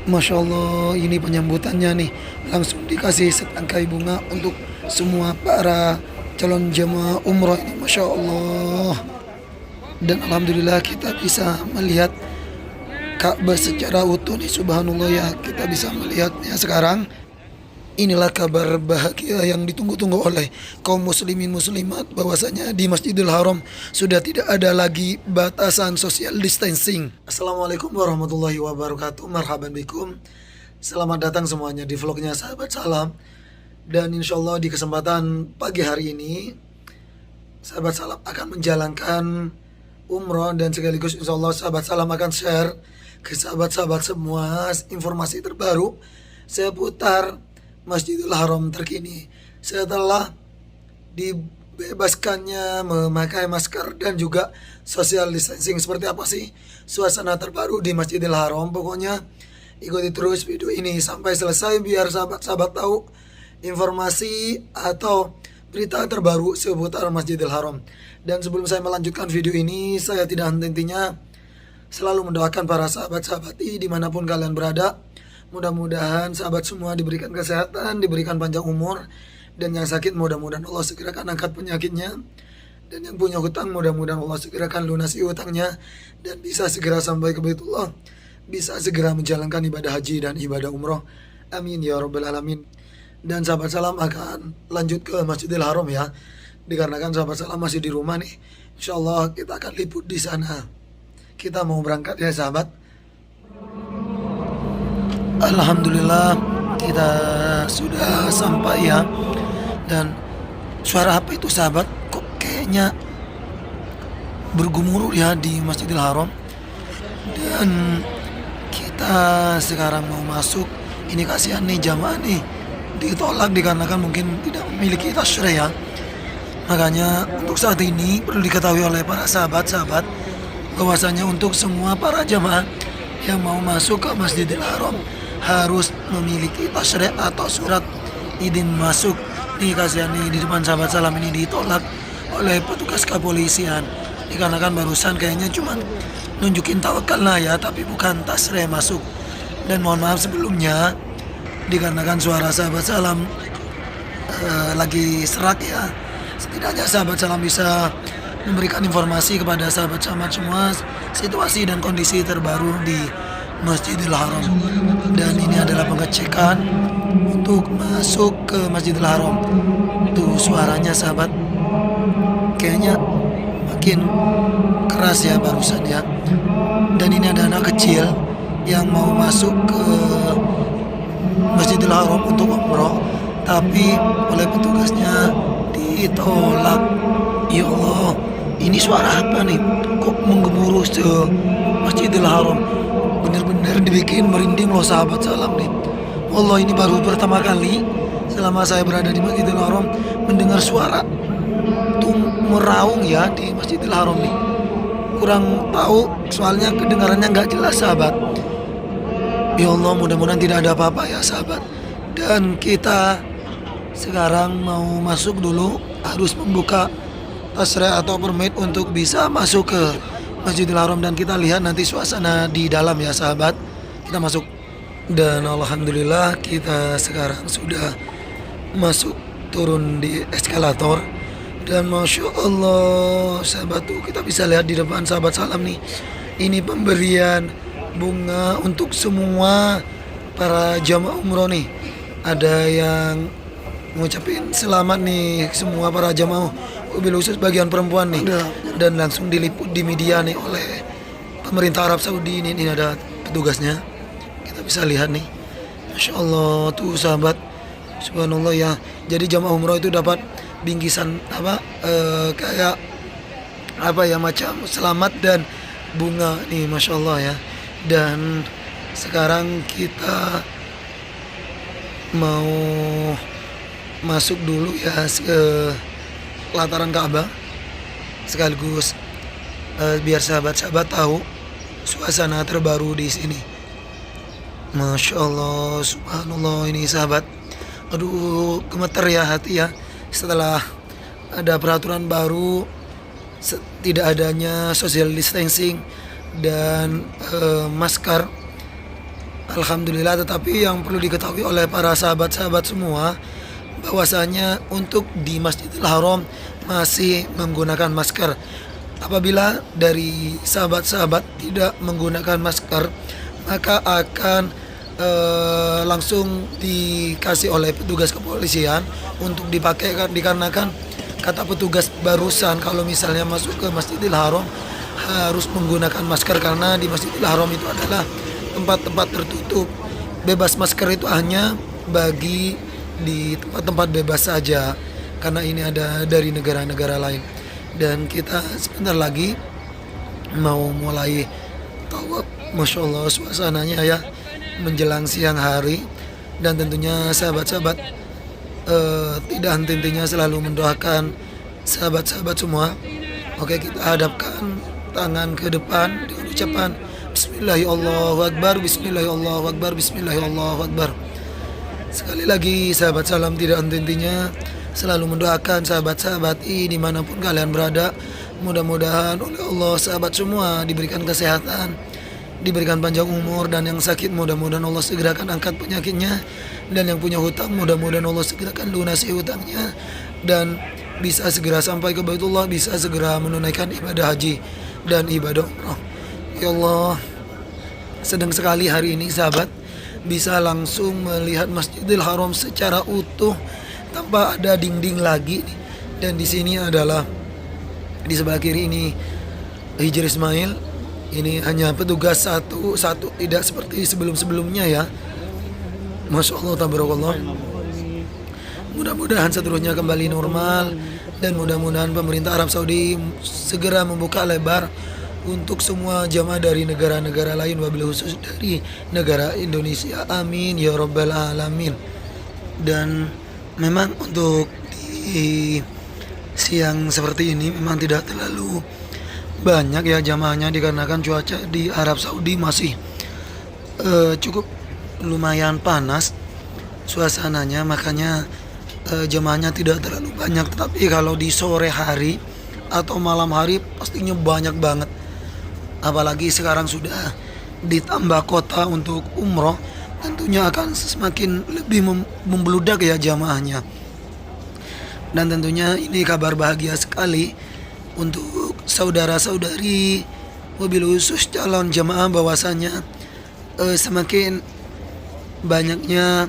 Masya Allah, ini penyambutannya nih. Langsung dikasih setangkai bunga untuk semua para calon jemaah umroh ini. Masya Allah. Dan Alhamdulillah kita bisa melihat Ka'bah secara utuh nih. Subhanallah ya, kita bisa melihatnya sekarang. Inilah kabar bahagia yang ditunggu-tunggu oleh kaum muslimin muslimat, bahwasanya di Masjidil Haram sudah tidak ada lagi batasan social distancing. Assalamualaikum warahmatullahi wabarakatuh. Marhaban bikum. Selamat datang semuanya di vlognya Sahabat Salam. Dan insya Allah di kesempatan pagi hari ini Sahabat Salam akan menjalankan umroh, dan sekaligus insya Allah Sahabat Salam akan share ke sahabat-sahabat semua informasi terbaru seputar Masjidil Haram terkini setelah dibebaskannya memakai masker dan juga social distancing. Seperti apa sih suasana terbaru di Masjidil Haram? Pokoknya ikuti terus video ini sampai selesai biar sahabat-sahabat tahu informasi atau berita terbaru seputar Masjidil Haram. Dan sebelum saya melanjutkan video ini, saya tidak henti-hentinya selalu mendoakan para sahabat-sahabat dimanapun kalian berada. Mudah-mudahan sahabat semua diberikan kesehatan, diberikan panjang umur, dan yang sakit mudah-mudahan Allah segerakan angkat penyakitnya, dan yang punya hutang mudah-mudahan Allah segerakan lunasi hutangnya, dan bisa segera sampai ke Baitullah, bisa segera menjalankan ibadah haji dan ibadah umroh. Amin ya rabbal alamin. Dan sahabat salam akan lanjut ke Masjidil Haram ya, dikarenakan sahabat salam masih di rumah nih. Insya Allah kita akan liput di sana. Kita mau berangkat ya sahabat. Alhamdulillah kita sudah sampai ya. Dan suara apa itu sahabat? Kok kayaknya bergemuruh ya di Masjidil Haram. Dan kita sekarang mau masuk. Ini kasihan nih jamaah nih, ditolak dikarenakan mungkin tidak memiliki tasyri ya. Makanya untuk saat ini perlu diketahui oleh para sahabat-sahabat bahwasanya untuk semua para jamaah yang mau masuk ke Masjidil Haram harus memiliki tasyri atau surat izin masuk. Nih kasihan nih di depan sahabat salam ini ditolak oleh petugas kepolisian dikarenakan barusan kayaknya cuma nunjukin tawakal lah ya, tapi bukan tasyri masuk. Dan mohon maaf sebelumnya dikarenakan suara sahabat salam lagi serak ya. Setidaknya sahabat salam bisa memberikan informasi kepada sahabat-sahabat semua situasi dan kondisi terbaru di Masjidil Haram. Dan ini adalah pengecekan untuk masuk ke Masjidil Haram. Tuh suaranya sahabat, kayaknya makin keras ya barusan ya. Dan ini ada anak kecil yang mau masuk ke Masjidil Haram untuk umroh, tapi oleh petugasnya ditolak. Ya Allah, ini suara apa nih? Kok menggemuruh se Masjidil Haram? Bener-bener dibikin merinding loh sahabat salam nih. Allah, ini baru pertama kali selama saya berada di Masjidil Haram mendengar suara tuh meraung ya di Masjidil Haram nih. Kurang tahu soalnya kedengarannya nggak jelas sahabat. Ya Allah, mudah-mudahan tidak ada apa-apa ya sahabat. Dan kita sekarang mau masuk dulu, harus membuka tasyri atau permit untuk bisa masuk ke Masjidil Haram, dan kita lihat nanti suasana di dalam ya sahabat. Kita masuk. Dan alhamdulillah kita sekarang sudah masuk, turun di eskalator. Dan masya Allah sahabat tuh kita bisa lihat di depan sahabat salam nih, ini pemberian bunga untuk semua para jamaah umroh nih. Ada yang ngucapin selamat nih semua para jamaah, mobil khusus bagian perempuan nih. Dan langsung diliput di media nih oleh pemerintah Arab Saudi. Ini ada petugasnya, kita bisa lihat nih. Masya Allah tuh sahabat, subhanallah ya. Jadi jamaah umroh itu dapat bingkisan apa kayak apa ya, macam selamat dan bunga nih, masya Allah ya. Dan sekarang kita mau masuk dulu ya ke lataran Ka'bah, sekaligus biar sahabat-sahabat tahu suasana terbaru di sini. Masya Allah, subhanallah ini sahabat. Aduh, gemeter ya hati ya setelah ada peraturan baru tidak adanya social distancing dan masker. Alhamdulillah, tetapi yang perlu diketahui oleh para sahabat-sahabat semua bahwasanya untuk di Masjidil Haram masih menggunakan masker. Apabila dari sahabat-sahabat tidak menggunakan masker, maka akan langsung dikasih oleh petugas kepolisian untuk dipakai, dikarenakan kata petugas barusan kalau misalnya masuk ke Masjidil Haram harus menggunakan masker, karena di Masjidil Haram itu adalah tempat-tempat tertutup. Bebas masker itu hanya bagi di tempat-tempat bebas saja, karena ini ada dari negara-negara lain. Dan kita sebentar lagi mau mulai tawaf. Masya Allah suasananya ya, menjelang siang hari. Dan tentunya sahabat-sahabat tidak henti-hentinya selalu mendoakan sahabat-sahabat semua. Oke, kita hadapkan tangan ke depan dengan ucapan Bismillahirrahmanirrahim, Bismillahirrahmanirrahim, Bismillahirrahmanirrahim. Sekali lagi sahabat salam tidak henti-hentinya selalu mendoakan sahabat-sahabat dimanapun kalian berada. Mudah-mudahan oleh Allah sahabat semua diberikan kesehatan, diberikan panjang umur, dan yang sakit mudah-mudahan Allah segerakan angkat penyakitnya, dan yang punya hutang mudah-mudahan Allah segerakan lunasi hutangnya, dan bisa segera sampai ke Baitullah, bisa segera menunaikan ibadah haji dan ibadah umrah. Ya Allah, sedang sekali hari ini sahabat bisa langsung melihat Masjidil Haram secara utuh tanpa ada dinding lagi. Dan di sini adalah di sebelah kiri ini Hijri Ismail. Ini hanya petugas satu, tidak seperti sebelum-sebelumnya ya. Masya Allah, tabarakallah. Mudah-mudahan seterusnya kembali normal, dan mudah-mudahan pemerintah Arab Saudi segera membuka lebar untuk semua jamaah dari negara-negara lain, wabil khusus dari negara Indonesia. Amin ya rabbal alamin. Dan memang untuk di siang seperti ini memang tidak terlalu banyak ya jamaahnya, dikarenakan cuaca di Arab Saudi masih cukup lumayan panas suasananya, makanya jamaahnya tidak terlalu banyak. Tetapi kalau di sore hari atau malam hari pastinya banyak banget. Apalagi sekarang sudah ditambah kota untuk umroh, tentunya akan semakin lebih membludak ya jamaahnya. Dan tentunya ini kabar bahagia sekali untuk saudara-saudari, wabil khusus calon jamaah, bahwasanya semakin banyaknya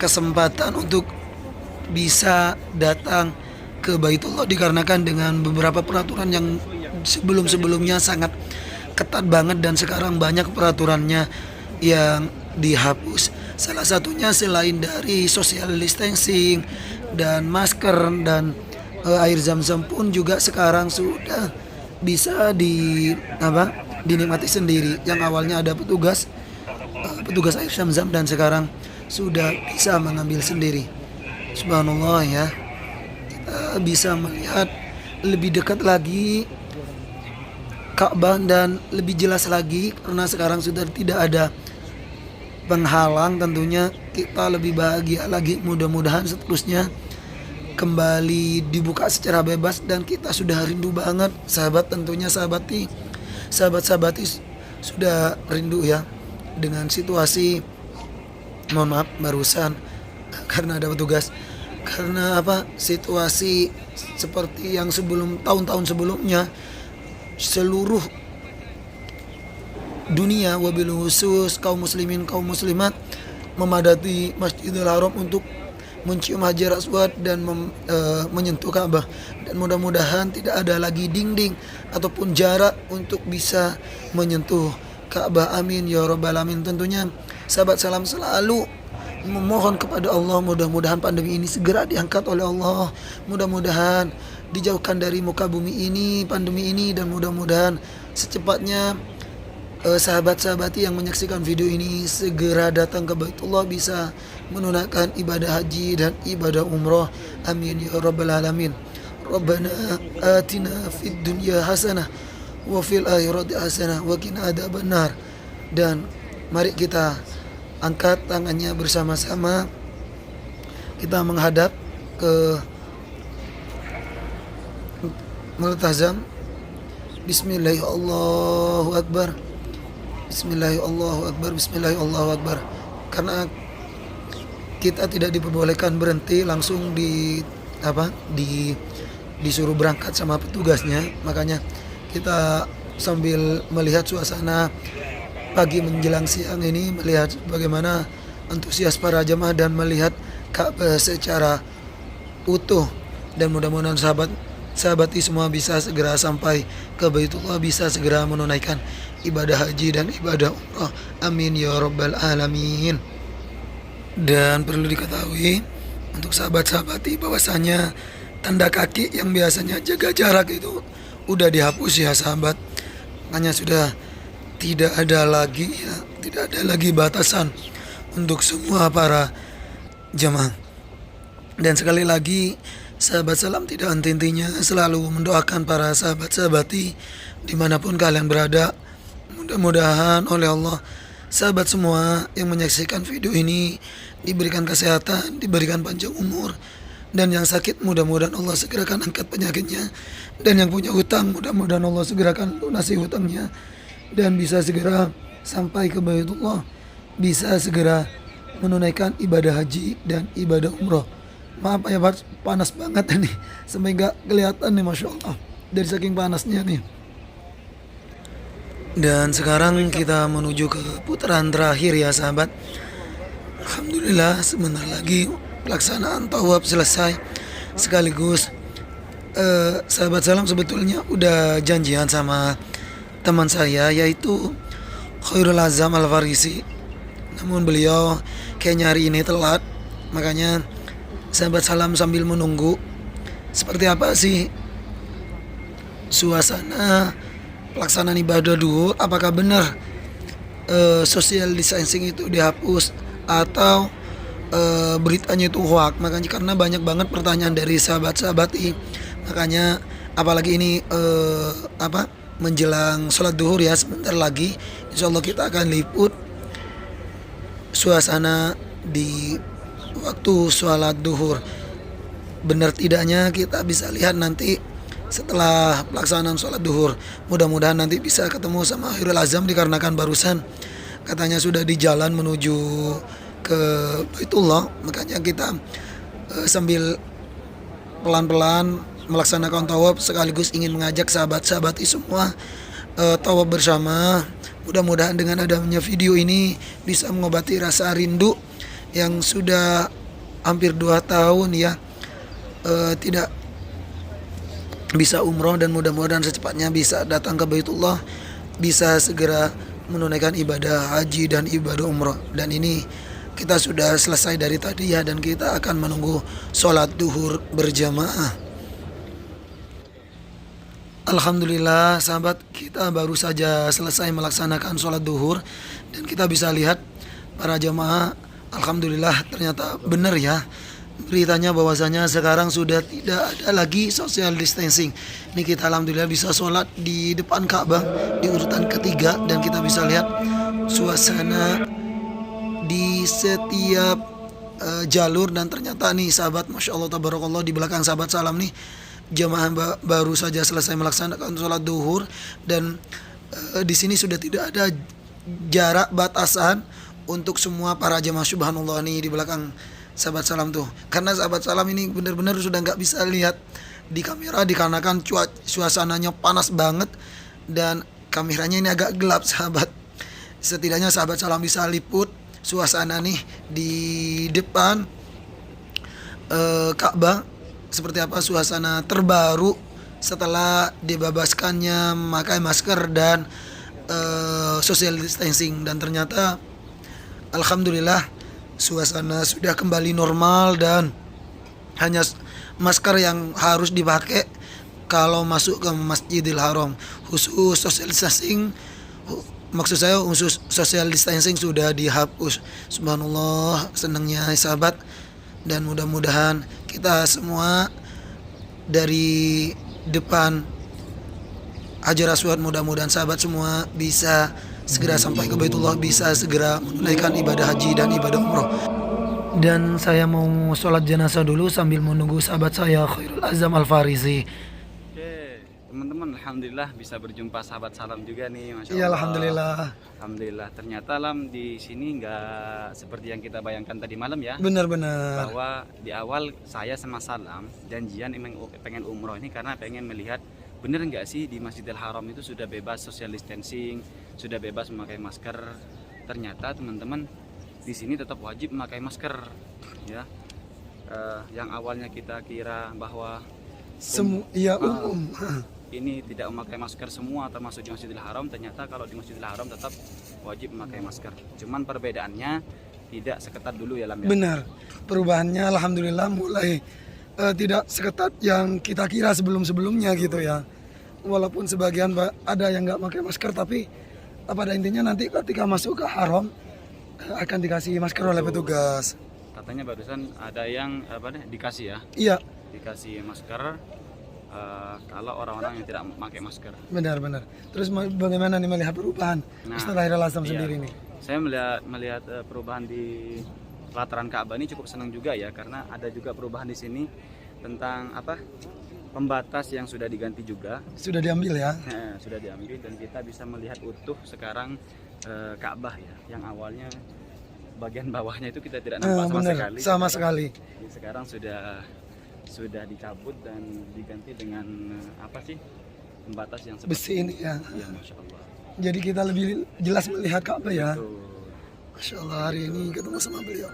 kesempatan untuk bisa datang ke Baitullah, dikarenakan dengan beberapa peraturan yang sebelum-sebelumnya sangat ketat banget, dan sekarang banyak peraturannya yang dihapus. Salah satunya selain dari social distancing dan masker dan air zam-zam pun juga sekarang sudah bisa dinikmati sendiri. Yang awalnya ada petugas air zam-zam, dan sekarang sudah bisa mengambil sendiri. Subhanallah ya, kita bisa melihat lebih dekat lagi Ka'bah dan lebih jelas lagi, karena sekarang sudah tidak ada penghalang. Tentunya kita lebih bahagia lagi, mudah-mudahan seterusnya kembali dibuka secara bebas. Dan kita sudah rindu banget sahabat, tentunya sahabati sudah rindu ya dengan situasi, mohon maaf barusan karena ada petugas, karena situasi seperti yang sebelum tahun-tahun sebelumnya seluruh dunia, wabil khusus kaum muslimin kaum muslimat memadati Masjidil Haram untuk mencium Hajar Aswad dan menyentuh Ka'bah. Dan mudah-mudahan tidak ada lagi dinding ataupun jarak untuk bisa menyentuh Ka'bah. Amin ya rabbal alamin. Tentunya sahabat salam selalu memohon kepada Allah, mudah-mudahan pandemi ini segera diangkat oleh Allah, mudah-mudahan dijauhkan dari muka bumi ini pandemi ini, dan mudah-mudahan secepatnya sahabat-sahabati yang menyaksikan video ini segera datang ke Baitullah, bisa menunaikan ibadah haji dan ibadah umrah. Amin ya rabbal alamin. Rabbana atina fid dunya hasanah wa fil akhirati hasanah wa qina adzabannar. Dan mari kita angkat tangannya bersama-sama, kita menghadap ke multazam. Bismillahirrahmanirrahim. Bismillahirrahmanirrahim. Karena kita tidak diperbolehkan berhenti langsung disuruh berangkat sama petugasnya, makanya kita sambil melihat suasana pagi menjelang siang ini, melihat bagaimana antusias para jemaah dan melihat Ka'bah secara utuh, dan mudah-mudahan sahabati semua bisa segera sampai ke Baitullah, bisa segera menunaikan ibadah haji dan ibadah umrah. Amin ya rabbal alamin. Dan perlu diketahui untuk sahabat-sahabati bahwasanya tanda kaki yang biasanya jaga jarak itu udah dihapus ya sahabat. Makanya sudah tidak ada lagi batasan untuk semua para jemaah. Dan sekali lagi sahabat salam tidak henti-hentinya selalu mendoakan para sahabat-sahabati dimanapun kalian berada. Mudah-mudahan oleh Allah sahabat semua yang menyaksikan video ini diberikan kesehatan, diberikan panjang umur, dan yang sakit mudah-mudahan Allah segerakan angkat penyakitnya, dan yang punya hutang mudah-mudahan Allah segerakan lunasi hutangnya, dan bisa segera sampai ke Baitullah, bisa segera menunaikan ibadah haji dan ibadah umrah. Maaf ya, panas banget ini sampai nggak kelihatan nih, masya Allah, dari saking panasnya nih. Dan sekarang kita menuju ke putaran terakhir ya sahabat. Alhamdulillah sebentar lagi pelaksanaan tawaf selesai. Sekaligus sahabat salam sebetulnya udah janjian sama teman saya yaitu Khairul Azam Al-Farisi. Namun beliau kayaknya hari ini telat. Makanya sahabat salam sambil menunggu seperti apa sih suasana pelaksanaan ibadah dulu, apakah benar social distancing itu dihapus atau beritanya itu hoax. Makanya karena banyak banget pertanyaan dari sahabat-sahabat ini, makanya apalagi ini menjelang sholat duhur ya, sebentar lagi insya Allah kita akan liput suasana di waktu sholat duhur. Benar tidaknya kita bisa lihat nanti setelah pelaksanaan sholat duhur. Mudah-mudahan nanti bisa ketemu sama Khairul Azam, dikarenakan barusan katanya sudah di jalan menuju ke Baitullah. Makanya kita sambil pelan-pelan melaksanakan tawaf sekaligus ingin mengajak sahabat-sahabat semua tawaf bersama. Mudah-mudahan dengan adanya video ini bisa mengobati rasa rindu yang sudah hampir 2 tahun ya tidak bisa umroh, dan mudah-mudahan secepatnya bisa datang ke Baitullah, bisa segera menunaikan ibadah haji dan ibadah umroh. Dan ini kita sudah selesai dari tadi ya, dan kita akan menunggu sholat duhur berjamaah. Alhamdulillah sahabat, kita baru saja selesai melaksanakan sholat duhur, dan kita bisa lihat para jamaah. Alhamdulillah ternyata benar ya beritanya bahwasanya sekarang sudah tidak ada lagi social distancing. Ini kita alhamdulillah bisa sholat di depan Ka'bah di urutan ketiga, dan kita bisa lihat suasana di setiap jalur. Dan ternyata nih sahabat, masya Allah tabarakallah, di belakang sahabat salam nih jamaah baru saja selesai melaksanakan sholat duhur, dan di sini sudah tidak ada jarak batasan untuk semua para jamaah. Subhanallah nih di belakang sahabat salam tuh, karena sahabat salam ini benar-benar sudah nggak bisa lihat di kamera dikarenakan suasananya panas banget dan kameranya ini agak gelap sahabat. Setidaknya sahabat salam bisa liput suasana nih di depan Ka'bah seperti apa suasana terbaru setelah dibebaskannya memakai masker dan social distancing. Dan ternyata alhamdulillah suasana sudah kembali normal, dan hanya masker yang harus dipakai kalau masuk ke Masjidil Haram. Khusus social distancing, maksud saya khusus social distancing sudah dihapus. Subhanallah, senangnya sahabat. Dan mudah-mudahan kita semua dari depan Hajar Aswad, mudah-mudahan sahabat semua bisa segera sampai ke Baitullah, bisa segera menunaikan ibadah haji dan ibadah umroh. Dan saya mau sholat jenazah dulu sambil menunggu sahabat saya Khairul Azam Al-Farisi. teman-teman, alhamdulillah bisa berjumpa sahabat salam juga nih, masya Iya, Allah. alhamdulillah. Alhamdulillah. Ternyata Lam di sini nggak seperti yang kita bayangkan tadi malam ya. Benar-benar. Bahwa di awal saya sama Salam janjian emang pengen umroh ini karena pengen melihat bener nggak sih di Masjidil Haram itu sudah bebas social distancing, sudah bebas memakai masker. Ternyata teman-teman di sini tetap wajib memakai masker, ya. Yang awalnya kita kira bahwa umum. ini tidak memakai masker semua termasuk di Masjidil Haram, ternyata kalau di Masjidil Haram tetap wajib memakai masker. Cuman perbedaannya tidak seketat dulu ya Lam ya. Benar. Perubahannya alhamdulillah mulai tidak seketat yang kita kira sebelum-sebelumnya gitu ya. Walaupun sebagian ada yang nggak pakai masker, tapi pada intinya nanti ketika masuk ke haram akan dikasih masker oleh petugas. Katanya barusan ada yang dikasih ya. Iya. Dikasih masker kalau orang-orang yang tidak memakai masker. Benar-benar. Terus bagaimana nih melihat perubahan setelah Hairul Azam sendiri nih? Saya melihat perubahan di pelataran Ka'bah ini cukup senang juga ya, karena ada juga perubahan di sini tentang pembatas yang sudah diganti juga. Sudah diambil ya? Sudah diambil dan kita bisa melihat utuh sekarang Ka'bah ya, yang awalnya bagian bawahnya itu kita tidak nampak sama sekali. Jadi sekarang sudah dicabut dan diganti dengan pembatas yang seperti besi ini ya. Iya, masya Allah. Jadi kita lebih jelas melihat Ka'bah ya. Betul. Masya Allah, hari ini ketemu sama beliau.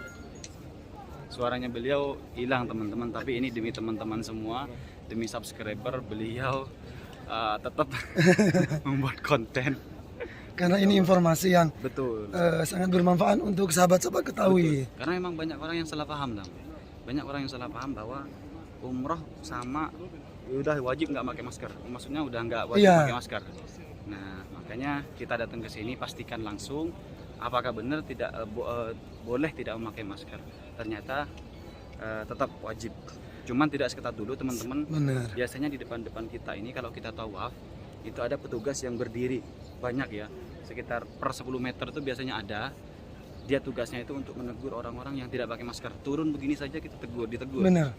Suaranya beliau hilang teman-teman, tapi ini demi teman-teman semua, demi subscriber beliau tetap membuat konten. Karena ini informasi yang betul sangat bermanfaat untuk sahabat-sahabat ketahui. Betul. Karena memang banyak orang yang salah paham banyak orang yang salah paham bahwa umroh sama udah wajib nggak pakai masker, maksudnya udah nggak wajib pakai masker. Nah makanya kita datang ke sini pastikan langsung apakah benar tidak boleh tidak memakai masker. Ternyata tetap wajib, cuman tidak seketat dulu teman-teman. Biasanya di depan-depan kita ini kalau kita tawaf itu ada petugas yang berdiri banyak ya, sekitar per 10 meter itu biasanya ada. Dia tugasnya itu untuk menegur orang-orang yang tidak pakai masker. Turun begini saja kita ditegur. Benar.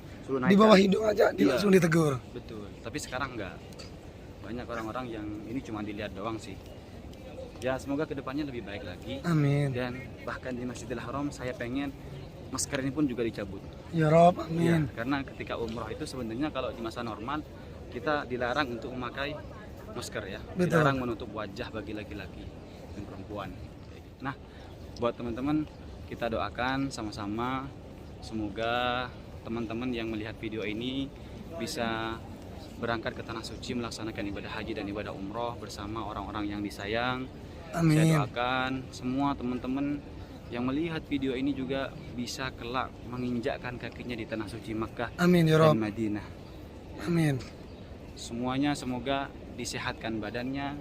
Di bawah hidung aja langsung ditegur. Betul. Tapi sekarang enggak. Banyak orang-orang yang ini cuma dilihat doang sih. Ya semoga kedepannya lebih baik lagi. Amin. Dan bahkan di Masjidil Haram saya pengen masker ini pun juga dicabut. Ya Rob, amin. Ya, karena ketika umroh itu sebenarnya kalau di masa normal kita dilarang untuk memakai masker ya. Betul. Dilarang menutup wajah bagi laki-laki dan perempuan. Nah, buat teman-teman kita doakan sama-sama semoga teman-teman yang melihat video ini bisa berangkat ke tanah suci melaksanakan ibadah haji dan ibadah umroh bersama orang-orang yang disayang. Amin. Saya doakan semua teman-teman yang melihat video ini juga bisa kelak menginjakkan kakinya di tanah suci Makkah. Amin ya dan Rob. Madinah. Amin. Semuanya semoga disehatkan badannya,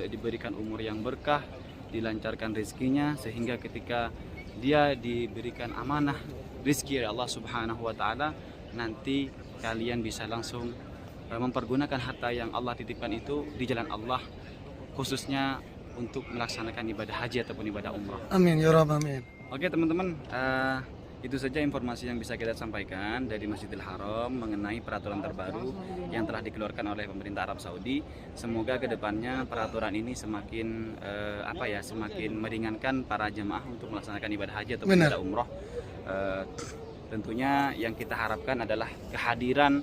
diberikan umur yang berkah, dilancarkan rezekinya sehingga ketika dia diberikan amanah rezeki dari Allah Subhanahu wa taala, nanti kalian bisa langsung mempergunakan harta yang Allah titipkan itu di jalan Allah, khususnya untuk melaksanakan ibadah haji ataupun ibadah umrah. Amin ya Rabb, amin. Oke teman-teman, itu saja informasi yang bisa kita sampaikan dari Masjidil Haram mengenai peraturan terbaru yang telah dikeluarkan oleh pemerintah Arab Saudi. Semoga kedepannya peraturan ini semakin semakin meringankan para jemaah untuk melaksanakan ibadah haji atau ibadah umroh. Tentunya yang kita harapkan adalah kehadiran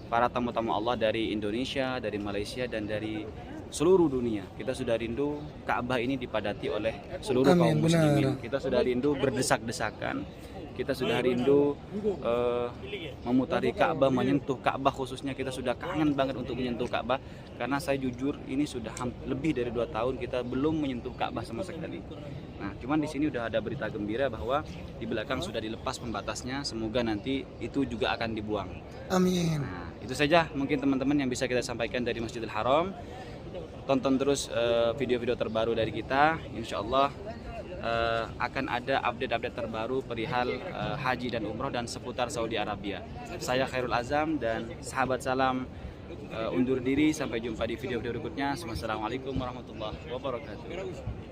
para tamu-tamu Allah dari Indonesia, dari Malaysia, dan dari seluruh dunia. Kita sudah rindu Ka'bah ini dipadati oleh seluruh kaum muslimin. Kita sudah rindu berdesak-desakan. Kita sudah rindu memutari Ka'bah, menyentuh Ka'bah khususnya. Kita sudah kangen banget untuk menyentuh Ka'bah. Karena saya jujur ini sudah lebih dari 2 tahun kita belum menyentuh Ka'bah sama sekali. Nah, cuman di sini udah ada berita gembira bahwa di belakang sudah dilepas pembatasnya. Semoga nanti itu juga akan dibuang. Amin. Nah, itu saja mungkin teman-teman yang bisa kita sampaikan dari Masjidil Haram. Tonton terus video-video terbaru dari kita. Insya Allah akan ada update-update terbaru perihal haji dan umroh dan seputar Saudi Arabia. Saya Khairul Azam dan sahabat salam undur diri. Sampai jumpa di video-video berikutnya. Wassalamualaikum warahmatullahi wabarakatuh.